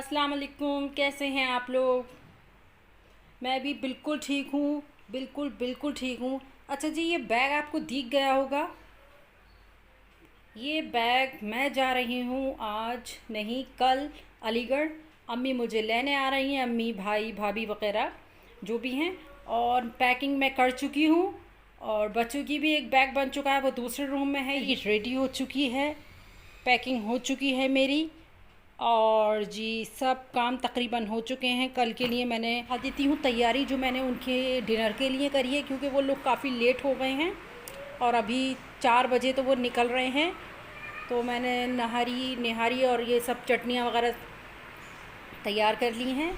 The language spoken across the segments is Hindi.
अस्सलाम वालेकुम। कैसे हैं आप लोग? मैं भी बिल्कुल ठीक हूँ, बिल्कुल ठीक हूँ। अच्छा जी, ये बैग आपको दिख गया होगा। ये बैग मैं जा रही हूँ आज नहीं कल अलीगढ़। अम्मी मुझे लेने आ रही हैं, अम्मी भाई भाभी वगैरह जो भी हैं। और पैकिंग मैं कर चुकी हूँ और बच्चों की भी एक बैग बन चुका है, वो दूसरे रूम में है। ये रेडी हो चुकी है, पैकिंग हो चुकी है मेरी। और जी सब काम तकरीबन हो चुके हैं। कल के लिए मैंने बता देती हूँ तैयारी जो मैंने उनके डिनर के लिए करी है, क्योंकि वो लोग काफ़ी लेट हो गए हैं और अभी 4 बजे तो वो निकल रहे हैं। तो मैंने नहारी निहारी और ये सब चटनियाँ वगैरह तैयार कर ली हैं,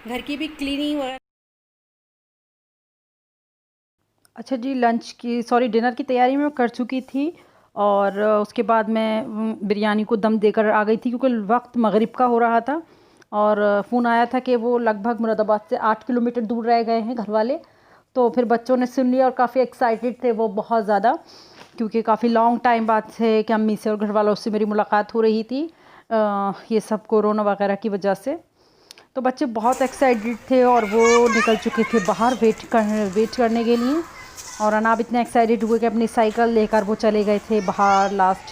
घर की भी क्लीनिंग वगैरह। अच्छा जी, डिनर की तैयारी मैं कर चुकी थी। और उसके बाद मैं बिरयानी को दम देकर आ गई थी, क्योंकि वक्त मगरिब का हो रहा था। और फ़ोन आया था कि वो लगभग मुरादाबाद से 8 किलोमीटर दूर रह गए हैं घर वाले। तो फिर बच्चों ने सुन लिया और काफ़ी एक्साइटेड थे वो, बहुत ज़्यादा, क्योंकि काफ़ी लॉन्ग टाइम बाद से कि अम्मी से और घर वालों से मेरी मुलाकात हो रही थी, ये सब कोरोना वगैरह की वजह से। तो बच्चे बहुत एक्साइटेड थे और वो निकल चुके थे बाहर वेट करने के लिए। और अनाब इतने एक्साइटेड हुए कि अपनी साइकिल लेकर वो चले गए थे बाहर लास्ट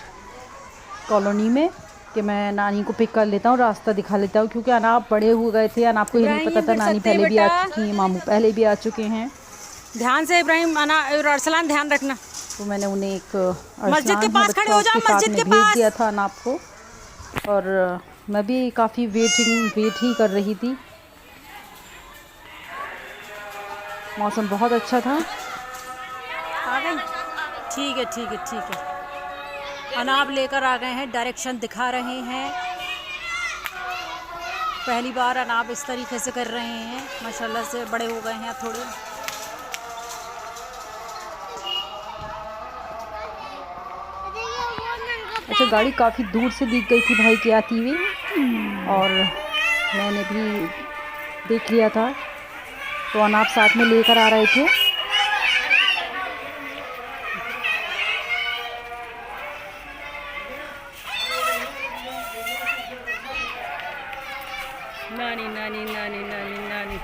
कॉलोनी में, कि मैं नानी को पिक कर लेता हूँ, रास्ता दिखा लेता हूँ, क्योंकि अनाब बड़े हो गए थे। अनाब को ये नहीं पता था नानी पहले भी आ चुकी हैं, मामू पहले भी आ चुके हैं। ध्यान से इब्राहिम और अरसलान ध्यान रखना। तो मैंने उन्हें एक मस्जिद के पास खड़े हो जाओ, के साथ मस्जिद में के भेज पास। दिया था अनाब को। और मैं भी काफ़ी वेट ही कर रही थी। मौसम बहुत अच्छा था। आ गई? ठीक है। अनाब लेकर आ गए हैं, डायरेक्शन दिखा रहे हैं। पहली बार अनाब इस तरीके से कर रहे हैं, माशाल्लाह से बड़े हो गए हैं थोड़े। अच्छा, गाड़ी काफ़ी दूर से दिख गई थी भाई की आती हुई, और मैंने भी देख लिया था। तो अनाब साथ में लेकर आ रहे थे। नानी नानी नानी नानी नानी।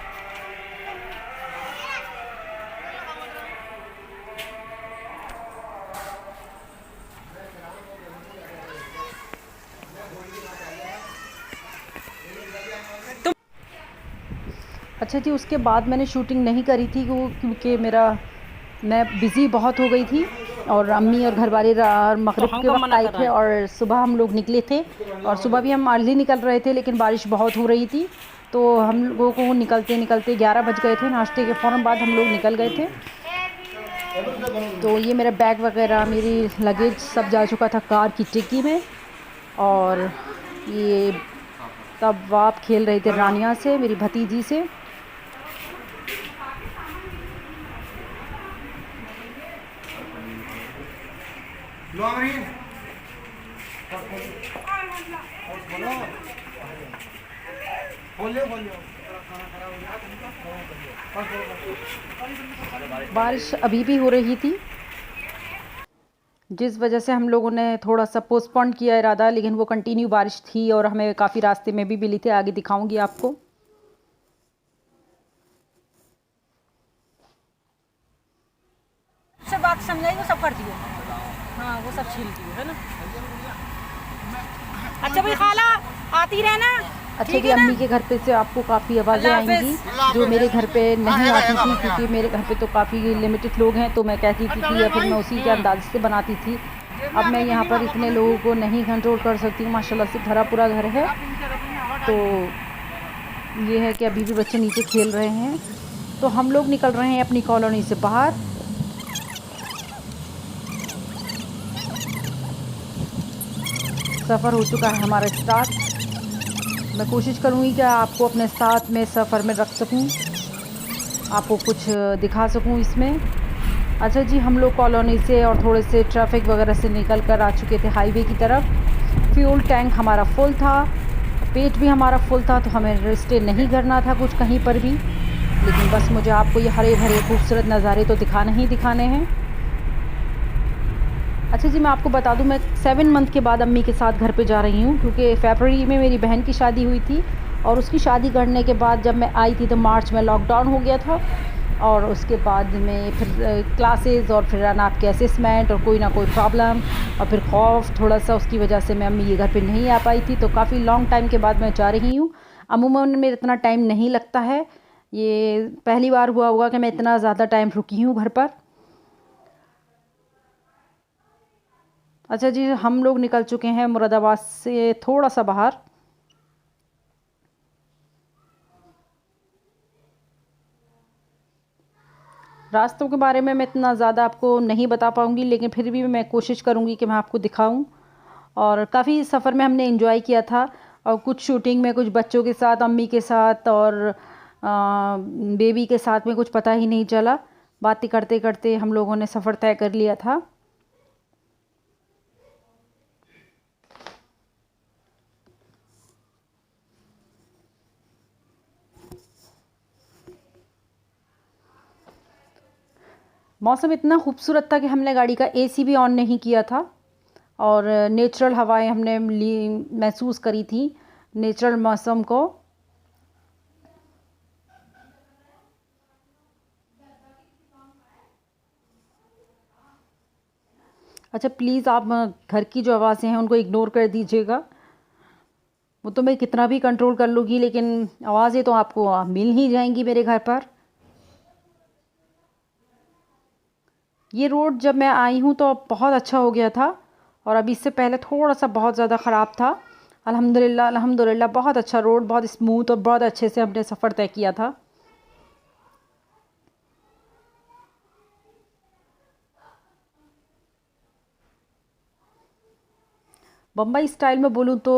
अच्छा जी, उसके बाद मैंने शूटिंग नहीं करी थी क्योंकि मैं बिज़ी बहुत हो गई थी। और अम्मी और घर वाले मगरिब के वक्त आए थे और सुबह हम लोग निकले थे। और सुबह भी हम अर्ली निकल रहे थे, लेकिन बारिश बहुत हो रही थी, तो हम लोगों को निकलते निकलते 11 बज गए थे। नाश्ते के फ़ौरन बाद हम लोग निकल गए थे। तो ये मेरा बैग वगैरह, मेरी लगेज सब जा चुका था कार की डिक्की में। और ये तब वाप खेल रहे थे रानिया से, मेरी भतीजी से। बारिश अभी भी हो रही थी, जिस वजह से हम लोगों ने थोड़ा सा पोस्टपोन किया इरादा, लेकिन वो कंटिन्यू बारिश थी और हमें काफ़ी रास्ते में भी मिली थी। आगे दिखाऊंगी आपको। से बात समझाई, वो सब कर दिए। हाँ, वो सब छील दिए है ना। अच्छा भाई, खाला आती रहना। अच्छा जी, अम्मी के घर पे से आपको काफ़ी आवाज़ें आएंगी जो मेरे घर पे नहीं आती थी, क्योंकि मेरे घर पे तो काफ़ी लिमिटेड लोग हैं। तो मैं कहती थी कि या फिर मैं उसी के अंदाज से बनाती थी। अब मैं यहाँ पर इतने लोगों को नहीं कंट्रोल कर सकती हूँ, माशाल्लाह से भरा पूरा घर है। तो ये है कि अभी भी बच्चे नीचे खेल रहे हैं। तो हम लोग निकल रहे हैं अपनी कॉलोनी से बाहर। सफ़र हो चुका है हमारा स्टार्ट। मैं कोशिश करूँगी कि आपको अपने साथ में सफ़र में रख सकूँ, आपको कुछ दिखा सकूँ इसमें। अच्छा जी, हम लोग कॉलोनी से और थोड़े से ट्रैफिक वगैरह से निकल कर आ चुके थे हाईवे की तरफ। फ्यूल टैंक हमारा फुल था, पेट भी हमारा फुल था, तो हमें स्टे नहीं करना था कुछ कहीं पर भी। लेकिन बस मुझे आपको ये हरे भरे खूबसूरत नज़ारे तो दिखाने हैं। अच्छा जी, मैं आपको बता दूं, मैं 7 मंथ के बाद अम्मी के साथ घर पे जा रही हूँ, क्योंकि फरवरी में मेरी बहन की शादी हुई थी और उसकी शादी करने के बाद जब मैं आई थी तो मार्च में लॉकडाउन हो गया था, और उसके बाद में फिर क्लासेस और फिर अनाप के असेसमेंट और कोई ना कोई प्रॉब्लम और फिर खौफ थोड़ा सा, उसकी वजह से मैं ये घर पे नहीं आ पाई थी। तो काफ़ी लॉन्ग टाइम के बाद मैं जा रही हूँ। अमूमन मेरा इतना टाइम नहीं लगता है, ये पहली बार हुआ होगा कि मैं इतना ज़्यादा टाइम रुकी हूँ घर पर। अच्छा जी, हम लोग निकल चुके हैं मुरादाबाद से थोड़ा सा बाहर। रास्तों के बारे में मैं इतना ज़्यादा आपको नहीं बता पाऊँगी, लेकिन फिर भी मैं कोशिश करूँगी कि मैं आपको दिखाऊँ। और काफ़ी सफ़र में हमने एंजॉय किया था, और कुछ शूटिंग में कुछ बच्चों के साथ, अम्मी के साथ और बेबी के साथ में कुछ पता ही नहीं चला। बातें करते करते हम लोगों ने सफ़र तय कर लिया था। मौसम इतना खूबसूरत था कि हमने गाड़ी का एसी भी ऑन नहीं किया था, और नेचुरल हवाएं हमने ली, महसूस करी थी नेचुरल मौसम को। अच्छा प्लीज़ आप घर की जो आवाज़ें हैं उनको इग्नोर कर दीजिएगा। वो तो मैं कितना भी कंट्रोल कर लूँगी, लेकिन आवाज़ें तो आपको मिल ही जाएंगी मेरे घर पर। ये रोड जब मैं आई हूँ तो बहुत अच्छा हो गया था, और अभी इससे पहले थोड़ा सा बहुत ज़्यादा ख़राब था। अल्हम्दुलिल्लाह अल्हम्दुलिल्लाह बहुत अच्छा रोड, बहुत स्मूथ और बहुत अच्छे से हमने सफ़र तय किया था। बम्बई स्टाइल में बोलूँ तो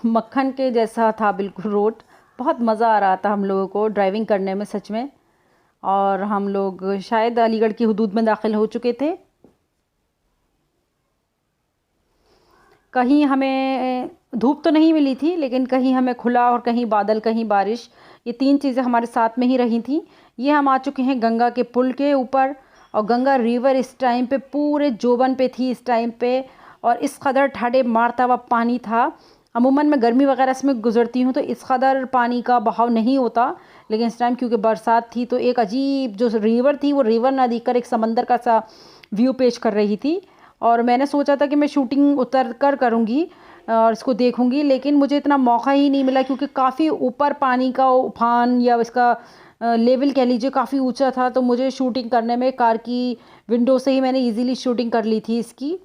मक्खन के जैसा था बिल्कुल रोड। बहुत मज़ा आ रहा था हम लोगों को ड्राइविंग करने में सच में। और हम लोग शायद अलीगढ़ की हदूद में दाखिल हो चुके थे। कहीं हमें धूप तो नहीं मिली थी, लेकिन कहीं हमें खुला और कहीं बादल कहीं बारिश, ये तीन चीज़ें हमारे साथ में ही रही थी। ये हम आ चुके हैं गंगा के पुल के ऊपर, और गंगा रिवर इस टाइम पे पूरे जोबन पे थी इस टाइम पे, और इस कदर ठाडे मारता हुआ पानी था। अमूमन मैं गर्मी वगैरह से में गुज़रती हूँ तो इस कदर पानी का बहाव नहीं होता, लेकिन इस टाइम क्योंकि बरसात थी तो एक अजीब जो रिवर थी वो रिवर ना दिखकर एक समंदर का सा व्यू पेश कर रही थी। और मैंने सोचा था कि मैं शूटिंग उतर कर करूँगी और इसको देखूँगी, लेकिन मुझे इतना मौका ही नहीं मिला क्योंकि काफ़ी ऊपर पानी का उफान या इसका लेवल कह लीजिए काफ़ी ऊंचा था। तो मुझे शूटिंग करने में कार की विंडो से ही मैंने इजीली शूटिंग कर ली थी इसकी।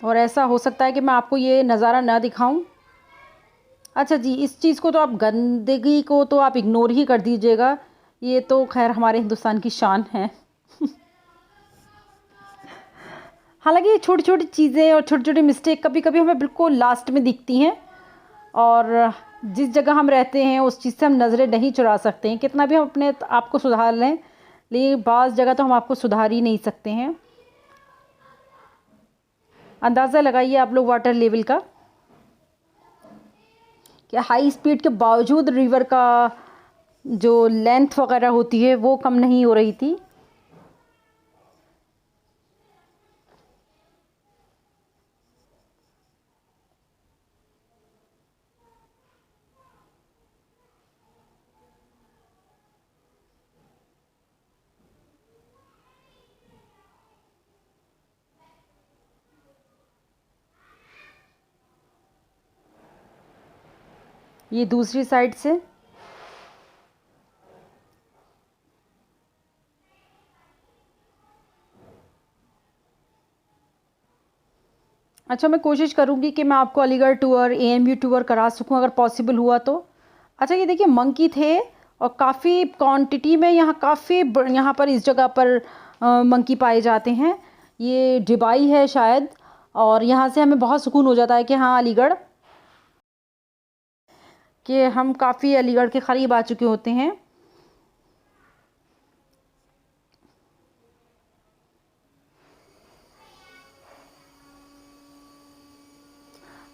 और ऐसा हो सकता है कि मैं आपको ये नज़ारा ना दिखाऊं। अच्छा जी, इस चीज़ को तो आप, गंदगी को तो आप इग्नोर ही कर दीजिएगा, ये तो खैर हमारे हिंदुस्तान की शान है। हालांकि ये छोटी छोटी चीज़ें और छोटी छोटी मिस्टेक कभी कभी हमें बिल्कुल लास्ट में दिखती हैं, और जिस जगह हम रहते हैं उस चीज़ से हम नज़रें नहीं चुरा सकते हैं, कितना भी हम अपने आप को सुधार लें, लेकिन बाज़ जगह तो हम आपको सुधार ही नहीं सकते हैं। अंदाज़ा लगाइए आप लोग वाटर लेवल का, कि हाई स्पीड के बावजूद रिवर का जो लेंथ वगैरह होती है वो कम नहीं हो रही थी। ये दूसरी साइड से। अच्छा, मैं कोशिश करूँगी कि मैं आपको अलीगढ़ टूर, एएमयू टूर करा सकूँ अगर पॉसिबल हुआ तो। अच्छा, ये देखिए मंकी थे, और काफ़ी क्वांटिटी में यहाँ, काफ़ी यहाँ पर इस जगह पर मंकी पाए जाते हैं। ये डिबाई है शायद, और यहाँ से हमें बहुत सुकून हो जाता है कि हाँ अलीगढ़, कि हम काफ़ी अलीगढ़ के करीब आ चुके होते हैं।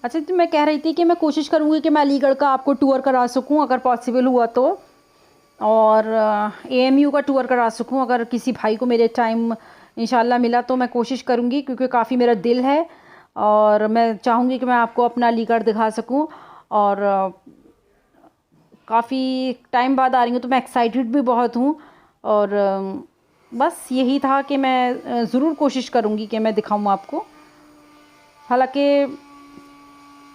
अच्छा, तो मैं कह रही थी कि मैं कोशिश करूँगी कि मैं अलीगढ़ का आपको टूर करा सकूँ अगर पॉसिबल हुआ तो, और एएमयू का टूर करा सकूँ अगर किसी भाई को मेरे टाइम इंशाल्लाह मिला तो मैं कोशिश करूँगी, क्योंकि काफ़ी मेरा दिल है। और मैं चाहूँगी कि मैं आपको अपना अलीगढ़ दिखा सकूँ। और काफ़ी टाइम बाद आ रही हूँ तो मैं एक्साइटेड भी बहुत हूँ। और बस यही था कि मैं ज़रूर कोशिश करूँगी कि मैं दिखाऊँ आपको। हालांकि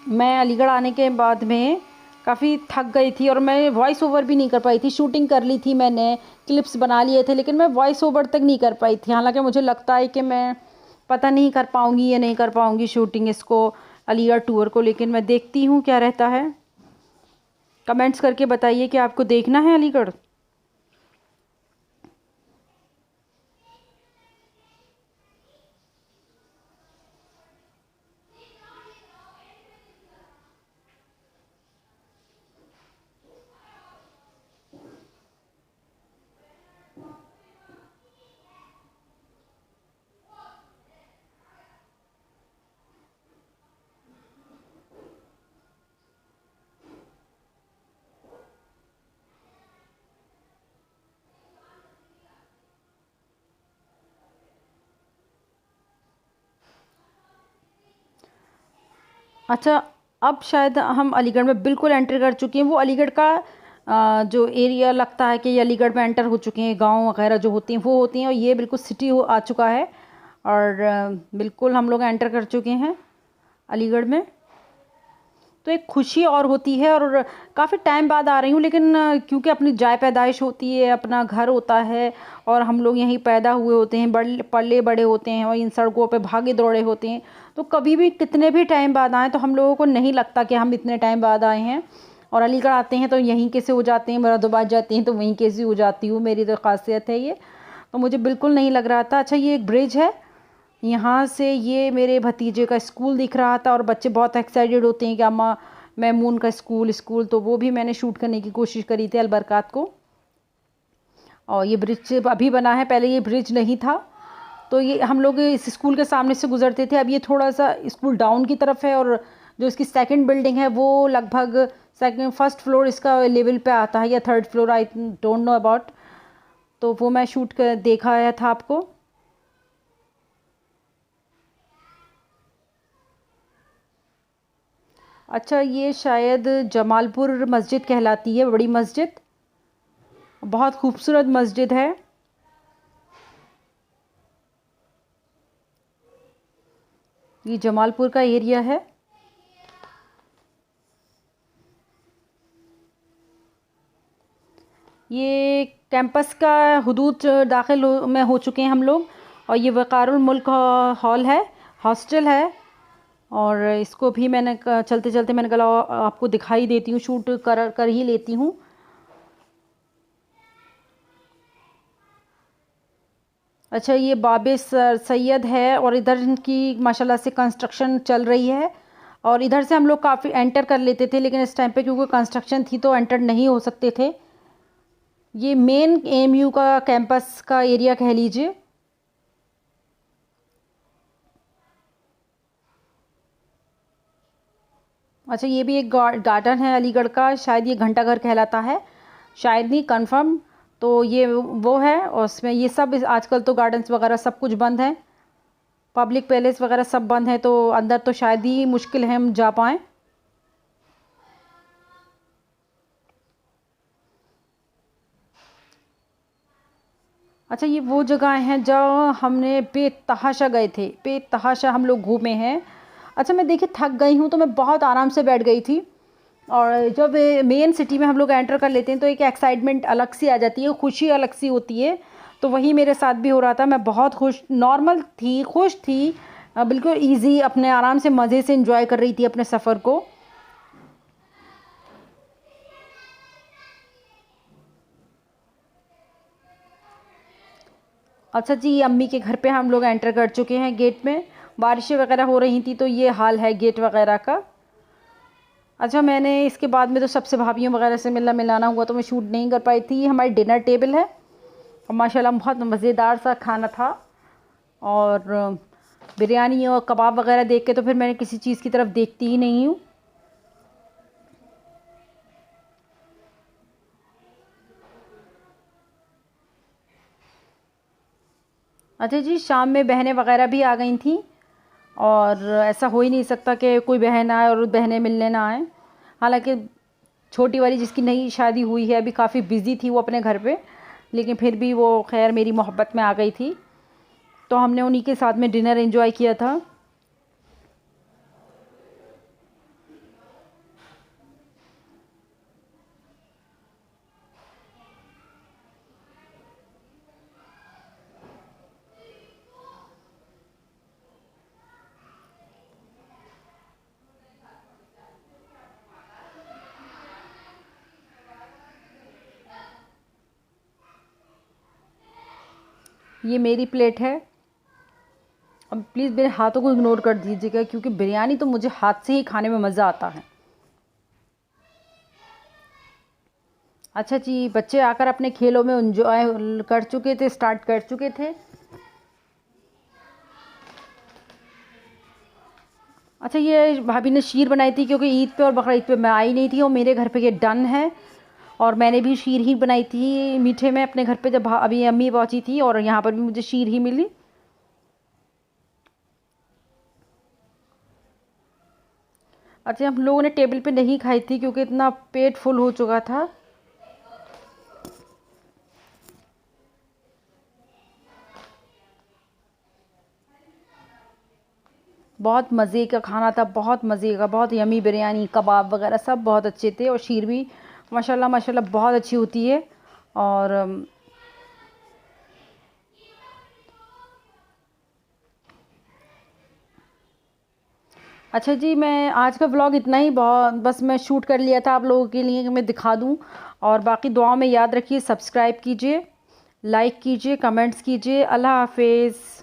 मैं अलीगढ़ आने के बाद में काफ़ी थक गई थी और मैं वॉइस ओवर भी नहीं कर पाई थी। शूटिंग कर ली थी मैंने, क्लिप्स बना लिए थे, लेकिन मैं वॉइस ओवर तक नहीं कर पाई थी। हालांकि मुझे लगता है कि मैं पता नहीं कर पाऊँगी या नहीं कर पाऊँगी शूटिंग इसको, अलीगढ़ टूर को। लेकिन मैं देखती हूँ क्या रहता है। कमेंट्स करके बताइए कि आपको देखना है अलीगढ़। अच्छा, अब शायद हम अलीगढ़ में बिल्कुल एंटर कर चुके हैं। वो अलीगढ़ का जो एरिया लगता है कि ये अलीगढ़ में एंटर हो चुके हैं, गांव वगैरह जो होती हैं वो होती हैं, और ये बिल्कुल सिटी हो आ चुका है। और बिल्कुल हम लोग एंटर कर चुके हैं अलीगढ़ में। तो एक खुशी और होती है, और काफ़ी टाइम बाद आ रही हूँ, लेकिन क्योंकि अपनी जाय पैदाइश होती है, अपना घर होता है, और हम लोग यहीं पैदा हुए होते हैं, पले बड़े होते हैं, और इन सड़कों पे भागे दौड़े होते हैं, तो कभी भी कितने भी टाइम बाद आएँ तो हम लोगों को नहीं लगता कि हम इतने टाइम बाद आए हैं। और अलीगढ़ आते हैं तो यहीं के से हो जाते हैं, मुरादाबाद जाते हैं तो वहीं के से हो जाती हूँ, मेरी तो खासियत है ये। तो मुझे बिल्कुल नहीं लग रहा था। अच्छा, ये एक ब्रिज है, यहाँ से ये मेरे भतीजे का स्कूल दिख रहा था, और बच्चे बहुत एक्साइटेड होते हैं कि अम्मा मैमून का स्कूल, तो वो भी मैंने शूट करने की कोशिश करी थी अलबरकात को। और ये ब्रिज अभी बना है, पहले ये ब्रिज नहीं था। तो ये हम लोग इस स्कूल के सामने से गुजरते थे। अब ये थोड़ा सा स्कूल डाउन की तरफ है, और जो इसकी सेकंड बिल्डिंग है वो लगभग फर्स्ट फ्लोर इसका लेवल पे आता है, या third floor, I don't know about. तो वो मैं शूट कर देखा आया था आपको। अच्छा, ये शायद जमालपुर मस्जिद कहलाती है, बड़ी मस्जिद, बहुत खूबसूरत मस्जिद है। ये जमालपुर का एरिया है। ये कैंपस का हुदूद दाखिल में हो चुके हैं हम लोग। और ये वक़ारुल मुल्क हॉल है, हॉस्टल है। और इसको भी मैंने चलते चलते मैंने कहा आपको दिखाई देती हूँ, शूट कर कर ही लेती हूँ। अच्छा, ये बाबे सैयद है, और इधर इनकी माशाल्लाह से कंस्ट्रक्शन चल रही है। और इधर से हम लोग काफ़ी एंटर कर लेते थे, लेकिन इस टाइम पे क्योंकि कंस्ट्रक्शन थी तो एंटर नहीं हो सकते थे। ये मेन एएमयू का कैंपस का एरिया कह लीजिए। अच्छा, ये भी एक गार्डन है अलीगढ़ का, शायद ये घंटा घर कहलाता है, शायद नहीं, कंफर्म। तो ये वो है, और उसमें ये सब आजकल तो गार्डन्स वगैरह सब कुछ बंद है, पब्लिक पैलेस वगैरह सब बंद है, तो अंदर तो शायद ही मुश्किल है हम जा पाएँ। अच्छा, ये वो जगह हैं जहाँ हमने बेतहाशा गए थे, बेतहाशा हम लोग घूमे हैं। अच्छा, मैं देखिए थक गई हूँ तो मैं बहुत आराम से बैठ गई थी। और जब मेन सिटी में हम लोग एंटर कर लेते हैं तो एक एक्साइटमेंट अलग सी आ जाती है, खुशी अलग सी होती है। तो वही मेरे साथ भी हो रहा था, मैं बहुत खुश, नॉर्मल थी, खुश थी, बिल्कुल ईजी, अपने आराम से मज़े से इंजॉय कर रही थी अपने सफ़र को। अच्छा जी, अम्मी के घर पे हम लोग एंटर कर चुके हैं। गेट में बारिशें वगैरह हो रही थी तो ये हाल है गेट वगैरह का। अच्छा, मैंने इसके बाद में तो सबसे भाभीियों वगैरह से मिलना मिलाना हुआ तो मैं शूट नहीं कर पाई थी। ये हमारी डिनर टेबल है, और माशाल्लाह बहुत मज़ेदार सा खाना था। और बिरयानी और कबाब वगैरह देख के तो फिर मैंने किसी चीज़ की तरफ देखती ही नहीं हूँ। अच्छा जी, शाम में बहनें वगैरह भी आ गई थी, और ऐसा हो ही नहीं सकता कि कोई बहन आए और बहनें मिलने ना आए। हालांकि छोटी वाली जिसकी नई शादी हुई है अभी काफ़ी बिज़ी थी वो अपने घर पे, लेकिन फिर भी वो खैर मेरी मोहब्बत में आ गई थी, तो हमने उन्हीं के साथ में डिनर एंजॉय किया था। ये मेरी प्लेट है। अब प्लीज़ मेरे हाथों को इग्नोर कर दीजिएगा, क्योंकि बिरयानी तो मुझे हाथ से ही खाने में मज़ा आता है। अच्छा जी, बच्चे आकर अपने खेलों में एंजॉय कर चुके थे, स्टार्ट कर चुके थे। अच्छा, ये भाभी ने शीर बनाई थी, क्योंकि ईद पे और बकरा ईद पे मैं आई नहीं थी और मेरे घर पे ये डन है। और मैंने भी शीर ही बनाई थी मीठे में अपने घर पे, जब अभी अम्मी पहुंची थी, और यहाँ पर भी मुझे शीर ही मिली। अच्छा, हम लोगों ने टेबल पे नहीं खाई थी क्योंकि इतना पेट फुल हो चुका था। बहुत मज़े का खाना था, बहुत मज़े का, बहुत यमी बिरयानी, कबाब वगैरह सब बहुत अच्छे थे, और शीर भी माशाल्लाह माशाल्लाह बहुत अच्छी होती है। और अच्छा जी, मैं आज का व्लॉग इतना ही, बहुत बस मैं शूट कर लिया था आप लोगों के लिए कि मैं दिखा दूं। और बाकी दुआ में याद रखिए, सब्सक्राइब कीजिए, लाइक कीजिए, कमेंट्स कीजिए। अल्लाह हाफिज़।